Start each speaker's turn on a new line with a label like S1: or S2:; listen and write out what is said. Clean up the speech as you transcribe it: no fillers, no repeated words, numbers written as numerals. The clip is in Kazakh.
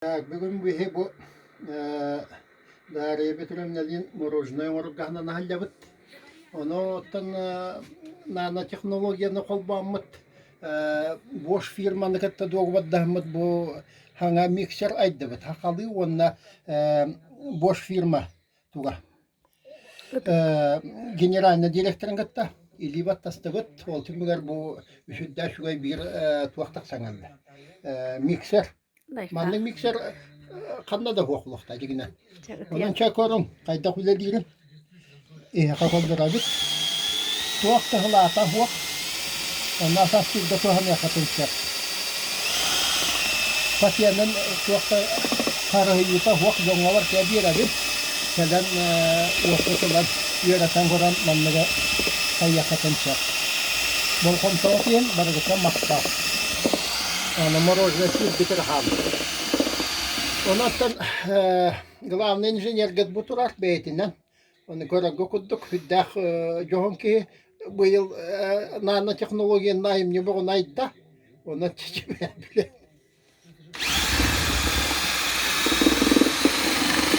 S1: Бүгін bu дарья петровналин мороженое органа нахалябыт. Оны оттан нанотехнологияны қолбамыт. Бош фирманы катта доғбаддамыт бу хаңа миксер айдыбыт. Хақалы онна бош фирма туға. Генеральный директорын катта или баттастыбыт. Ол түмігер бу үшүдді шугай бір туақтақ саңалды. Миксер. Манның миксер қанда да хоқлықта дегенен. Онан чакорым қайда құлы дейрім. Қақылдыра бүт. Туақты ғылата хоқ. Онна састырды туғаны қатыншар. Патиянын туақты қарығыйыта хоқ жоңалар кәбір әбір. Кәден оқытылар үйерatan көрін манныға қайя қатыншар. Бұл қомтауқиын барығыса мақтау. Она мороженое битер хам. Он оттан главный инженер гет бутурар бейтинен. Он көрөгө куддук хүддах жохонки быйыл нанотехнология найым не бугун айтта. Оны чечеме биле.